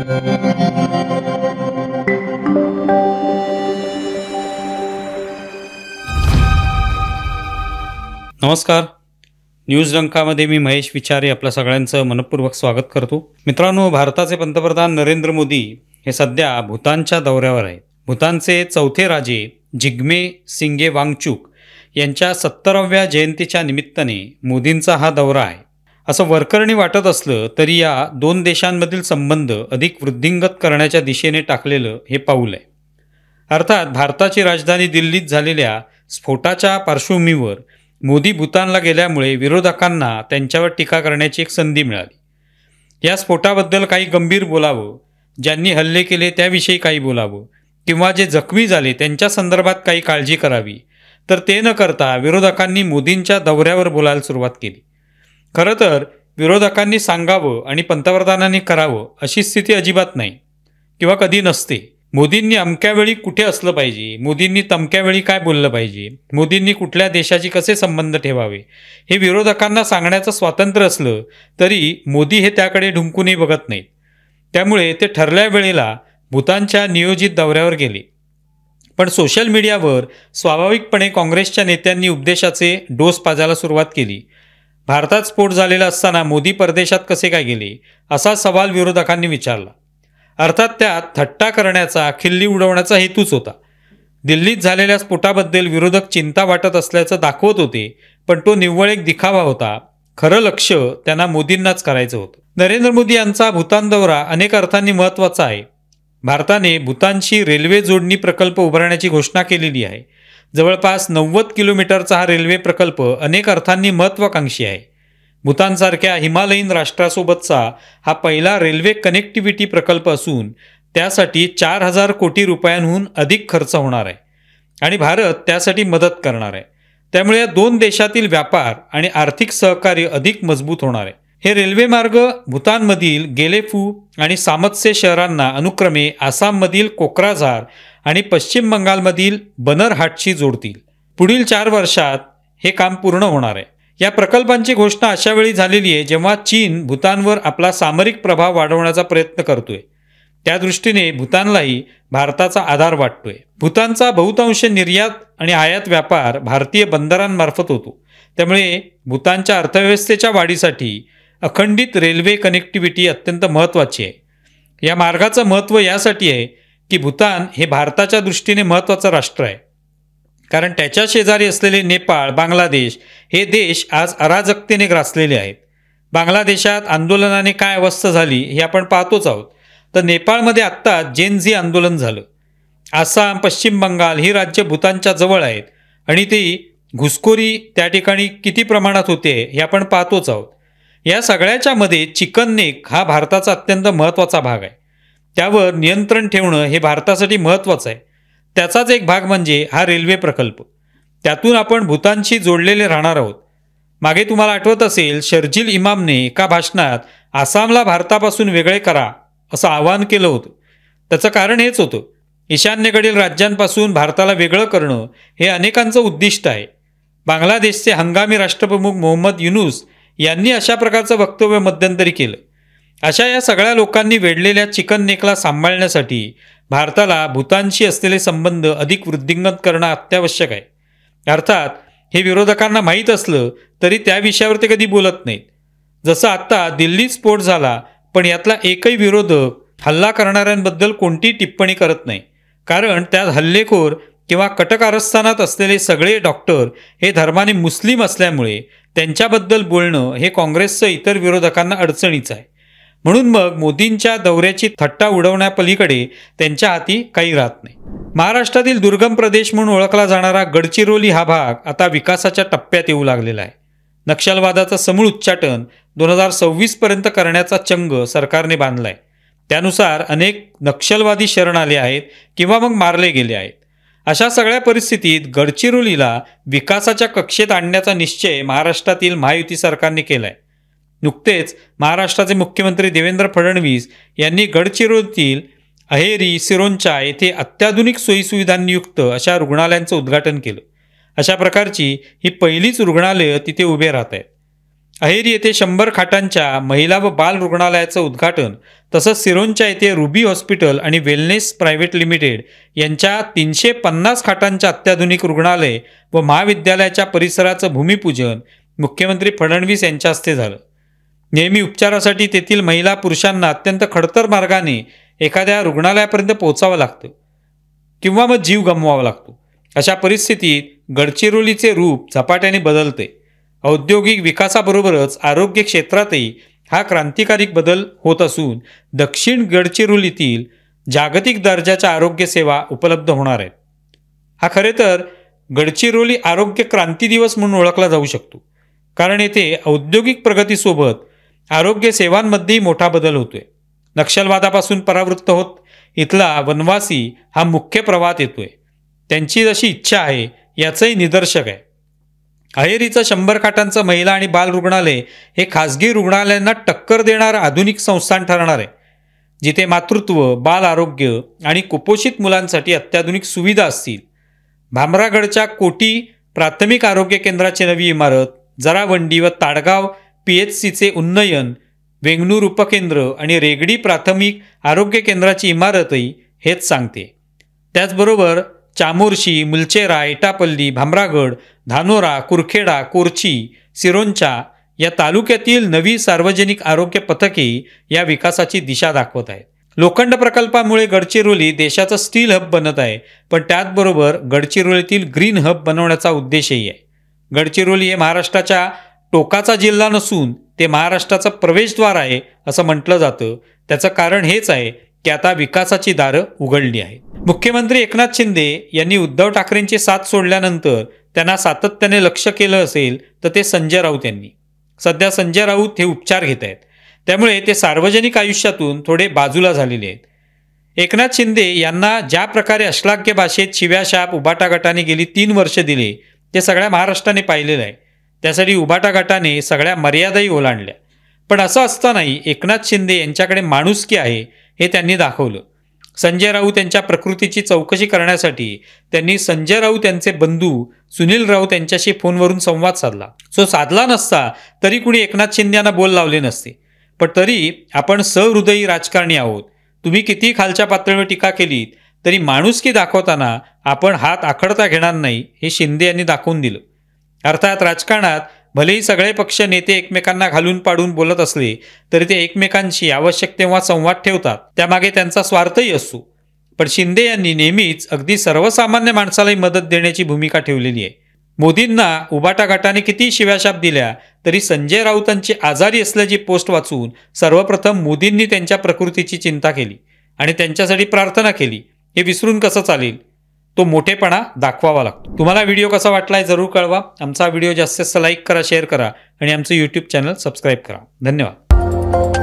नमस्कार. न्यूज डंकामध्ये मी महेश विचारे आपल्या सगळ्यांचं मनपूर्वक स्वागत करतो. मित्रांनो, भारताचे पंतप्रधान नरेंद्र मोदी हे सध्या भूतानच्या दौऱ्यावर आहेत. भूतानचे चौथे राजे जिग्मे सिंगे वांगचुक यांच्या 70व्या जयंतीच्या निमित्ताने मोदींचा हा दौरा आहे. असं वरकरणी वाटत असलं तरी या दोन देशांमधील संबंध अधिक वृद्धिंगत करण्याच्या दिशेने टाकलेलं हे पाऊल आहे. अर्थात भारताची राजधानी दिल्लीत झालेल्या स्फोटाच्या पार्श्वभूमीवर मोदी भूतानला गेल्यामुळे विरोधकांना त्यांच्यावर टीका करण्याची एक संधी मिळाली. या स्फोटाबद्दल काही गंभीर बोलावं, ज्यांनी हल्ले केले त्याविषयी काही बोलावं, किंवा जे जखमी झाले त्यांच्या संदर्भात काही काळजी करावी, तर ते न करता विरोधकांनी मोदींच्या दौऱ्यावर बोलायला सुरुवात केली. खरं तर विरोधकांनी सांगावं आणि पंतप्रधानांनी करावं अशी स्थिती अजिबात नाही किंवा कधी नसते. मोदींनी अमक्या वेळी कुठे असलं पाहिजे, मोदींनी तमक्या वेळी काय बोललं पाहिजे, मोदींनी कुठल्या देशाशी कसे संबंध ठेवावे हे विरोधकांना सांगण्याचं स्वातंत्र्य असलं तरी मोदी हे त्याकडे ढुंकूनही बघत नाहीत. त्यामुळे ते ठरल्या वेळेला भूतानच्या नियोजित दौऱ्यावर गेले. पण सोशल मीडियावर स्वाभाविकपणे काँग्रेसच्या नेत्यांनी उपदेशाचे डोस पाजायला सुरुवात केली. भारतात स्फोट झालेला असताना मोदी परदेशात कसे काय गेले असा सवाल विरोधकांनी विचारला. अर्थात त्यात थट्टा करण्याचा, खिल्ली उडवण्याचा हेतूच होता. दिल्लीत झालेल्या स्फोटाबद्दल विरोधक चिंता वाटत असल्याचं दाखवत होते, पण तो निव्वळ एक दिखावा होता. खरं लक्ष त्यांना मोदींनाच करायचं होतं. नरेंद्र मोदी यांचा भूतान दौरा अनेक अर्थांनी महत्त्वाचा आहे. भारताने भूतानशी रेल्वे जोडणी प्रकल्प उभारण्याची घोषणा केलेली आहे. जवळपास 90 किलोमीटरचा हा रेल्वे प्रकल्प अनेक अर्थांनी महत्त्वाकांक्षी आहे. भूतानसारख्या हिमालयीन राष्ट्रासोबतचा हा पहिला रेल्वे कनेक्टिव्हिटी प्रकल्प असून त्यासाठी 4,000 कोटी रुपयांहून अधिक खर्च होणार आहे आणि भारत त्यासाठी मदत करणार आहे. त्यामुळे या दोन देशातील व्यापार आणि आर्थिक सहकार्य अधिक मजबूत होणार आहे. हे रेल्वे मार्ग भूतानमधील गेलेफू आणि सामत्से शहरांना अनुक्रमे आसाममधील कोक्राझार आणि पश्चिम बंगालमधील बनरहाटशी जोडतील. पुढील 4 वर्षात हे काम पूर्ण होणार आहे. या प्रकल्पांची घोषणा अशा वेळी झालेली आहे जेव्हा चीन भूतानवर आपला सामरिक प्रभाव वाढवण्याचा प्रयत्न करतोय. त्या दृष्टीने भूतानलाही भारताचा आधार वाटतोय. भूतानचा बहुतांश निर्यात आणि आयात व्यापार भारतीय बंदरांमार्फत होतो. त्यामुळे भूतानच्या अर्थव्यवस्थेच्या वाढीसाठी अखंडित रेल्वे कनेक्टिव्हिटी अत्यंत महत्त्वाची आहे. या मार्गाचं महत्त्व यासाठी आहे की भूतान हे भारताच्या दृष्टीने महत्त्वाचं राष्ट्र आहे. कारण त्याच्या शेजारी असलेले नेपाळ, बांगलादेश हे देश आज अराजकतेने ग्रासलेले आहेत. बांगलादेशात आंदोलनाने काय अवस्था झाली हे आपण पाहतोच आहोत. तर नेपाळमध्ये आत्ता जेन-झी आंदोलन झालं. आसाम, पश्चिम बंगाल ही राज्य भूतानच्या जवळ आहेत आणि ती घुसखोरी त्या ठिकाणी किती प्रमाणात होते हे आपण पाहतोच आहोत. या सगळ्याच्या मध्ये चिकन नेक हा भारताचा अत्यंत महत्त्वाचा भाग आहे. त्यावर नियंत्रण ठेवणं हे भारतासाठी महत्त्वाचं आहे. त्याचाच एक भाग म्हणजे हा रेल्वे प्रकल्प. त्यातून आपण भूतानशी जोडलेले राहणार आहोत. मागे तुम्हाला आठवत असेल, शर्जील इमामने एका भाषणात आसामला भारतापासून वेगळे करा असं आवाहन केलं होतं. त्याचं कारण हेच होतं, ईशान्येकडील राज्यांपासून भारताला वेगळं करणं हे अनेकांचं उद्दिष्ट आहे. बांगलादेशचे हंगामी राष्ट्रप्रमुख मोहम्मद युनूस यांनी अशा प्रकारचं वक्तव्य मध्यंतरी केलं. अशा या सगळ्या लोकांनी वेढलेल्या चिकन नेकला सांभाळण्यासाठी भारताला भूतानशी असलेले संबंध अधिक वृद्धिंगत करणं अत्यावश्यक आहे. अर्थात हे विरोधकांना माहीत असलं तरी त्या विषयावर ते कधी बोलत नाहीत. जसं आत्ता दिल्लीत स्फोट झाला, पण यातला एकही विरोधक हल्ला करणाऱ्यांबद्दल कोणतीही टिप्पणी करत नाही. कारण त्यात हल्लेखोर किंवा कटकारस्थानात असलेले सगळे डॉक्टर हे धर्माने मुस्लिम असल्यामुळे त्यांच्याबद्दल बोलणं हे काँग्रेसचं इतर विरोधकांना अडचणीचं आहे. म्हणून मग मोदींच्या दौऱ्याची थट्टा उडवण्यापलीकडे त्यांच्या हाती काही राहत नाही. महाराष्ट्रातील दुर्गम प्रदेश म्हणून ओळखला जाणारा गडचिरोली हा भाग आता विकासाच्या टप्प्यात येऊ लागलेला आहे. नक्षलवादाचं समूळ उच्चाटन 2026 पर्यंत करण्याचा चंग सरकारने बांधलाय. त्यानुसार अनेक नक्षलवादी शरण आले आहेत किंवा मग मारले गेले आहेत. अशा सगळ्या परिस्थितीत गडचिरोलीला विकासाच्या कक्षेत आणण्याचा निश्चय महाराष्ट्रातील महायुती सरकारने केलाय. नुकतेच महाराष्ट्राचे मुख्यमंत्री देवेंद्र फडणवीस यांनी गडचिरोलीतील अहेरी, सिरोंचा येथे अत्याधुनिक सोयीसुविधांनी युक्त अशा रुग्णालयांचं उद्घाटन केलं. अशा प्रकारची ही पहिलीच रुग्णालयं तिथे उभे राहत आहेत. अहेरी येथे 100 खाटांच्या महिला व बाल रुग्णालयाचं उद्घाटन, तसंच सिरोंचा येथे रुबी हॉस्पिटल आणि वेलनेस प्रायव्हेट लिमिटेड यांच्या 350 खाटांच्या अत्याधुनिक रुग्णालय व महाविद्यालयाच्या परिसराचं भूमिपूजन मुख्यमंत्री फडणवीस यांच्या हस्ते झालं. नेहमी उपचारासाठी तेथील महिला पुरुषांना अत्यंत खडतर मार्गाने एखाद्या रुग्णालयापर्यंत पोहोचावं लागतं किंवा मग जीव गमवावा लागतो. अशा परिस्थितीत गडचिरोलीचे रूप झपाट्याने बदलते. औद्योगिक विकासाबरोबरच आरोग्य क्षेत्रातही हा क्रांतिकारी बदल होत असून दक्षिण गडचिरोलीतील जागतिक दर्जाच्या आरोग्य सेवा उपलब्ध होणार आहेत. हा खरे तर गडचिरोली आरोग्य क्रांती दिवस म्हणून ओळखला जाऊ शकतो, कारण येथे औद्योगिक प्रगतीसोबत आरोग्य सेवांमध्येही मोठा बदल होतोय. नक्षलवादापासून परावृत्त होत इथला वनवासी हा मुख्य प्रवाहात येतोय. त्यांची जशी इच्छा आहे याचंही निदर्शक आहे. अहेरीचं 100 खाटांचं महिला आणि बाल रुग्णालय हे खाजगी रुग्णालयांना टक्कर देणारं आधुनिक संस्थान ठरणार आहे, जिथे मातृत्व, बाल आरोग्य आणि कुपोषित मुलांसाठी अत्याधुनिक सुविधा असतील. भामरागडच्या कोटी प्राथमिक आरोग्य केंद्राची नवी इमारत, जरावंडी व ताडगाव PHCचे उन्नयन, वेंगणूर उपकेंद्र आणि रेगडी प्राथमिक आरोग्य केंद्राची इमारतही हेच सांगते. त्याचबरोबर चामोर्शी, मुलचेरा, एटापल्ली, भामरागड, धानोरा, कुरखेडा, कोरची, सिरोंचा या तालुक्यातील नवी सार्वजनिक आरोग्य पथके या विकासाची दिशा दाखवत आहेत. लोखंड प्रकल्पामुळे गडचिरोली देशाचं स्टील हब बनत आहे, पण त्याचबरोबर गडचिरोलीतील ग्रीन हब बनवण्याचा उद्देशही आहे. गडचिरोली हे महाराष्ट्राच्या टोकाचा जिल्हा नसून ते महाराष्ट्राचं प्रवेशद्वार आहे असं म्हटलं जातं. त्याचं कारण हेच आहे की आता विकासाची दारं उघडली आहेत. मुख्यमंत्री एकनाथ शिंदे यांनी उद्धव ठाकरेंची साथ सोडल्यानंतर त्यांना सातत्याने लक्ष केलं असेल तर ते संजय राऊत यांनी. सध्या संजय राऊत हे उपचार घेत आहेत, त्यामुळे ते सार्वजनिक आयुष्यातून थोडे बाजूला झालेले आहेत. एकनाथ शिंदे यांना ज्या प्रकारे अश्लाघ्य भाषेत शिव्याशाप उबाटा गटाने गेली 3 वर्ष दिले ते सगळ्या महाराष्ट्राने पाहिलेलं आहे. त्यासाठी उबाटा गटाने सगळ्या मर्यादाही ओलांडल्या. पण असं असतानाही एकनाथ शिंदे यांच्याकडे माणुसकी आहे हे त्यांनी दाखवलं. संजय राऊत यांच्या प्रकृतीची चौकशी करण्यासाठी त्यांनी संजय राऊत यांचे बंधू सुनील राऊत यांच्याशी फोनवरून संवाद साधला. साधला नसता तरी कुणी एकनाथ शिंदे यांना बोल लावले नसते. पण तरी आपण सहृदयी राजकारणी आहोत. तुम्ही किती खालच्या पातळीवर टीका केलीत तरी माणुसकी दाखवताना आपण हात आखडता घेणार नाही हे शिंदे यांनी दाखवून दिलं. अर्थात राजकारणात भलेही सगळे पक्ष नेते एकमेकांना घालून पाडून बोलत असले तरी ते एकमेकांशी आवश्यक तेव्हा संवाद ठेवतात. त्यामागे त्यांचा स्वार्थही असतो. पण शिंदे यांनी नेहमीच अगदी सर्वसामान्य माणसालाही मदत देण्याची भूमिका ठेवलेली आहे. मोदींना उबाटा गटाने किती शिव्याशाप दिल्या तरी संजय राऊतांची आजारी असल्याची पोस्ट वाचून सर्वप्रथम मोदींनी त्यांच्या प्रकृतीची चिंता केली आणि त्यांच्यासाठी प्रार्थना केली. हे विसरून कसं चालेल? तो मोठेपणा दाखवावा लागतो. तुम्हाला व्हिडिओ कसा वाटलाय जरूर कळवा. आमचा व्हिडिओ जास्तीत जास्त लाईक करा, शेअर करा आणि आमचं YouTube चॅनल सबस्क्राईब करा. धन्यवाद.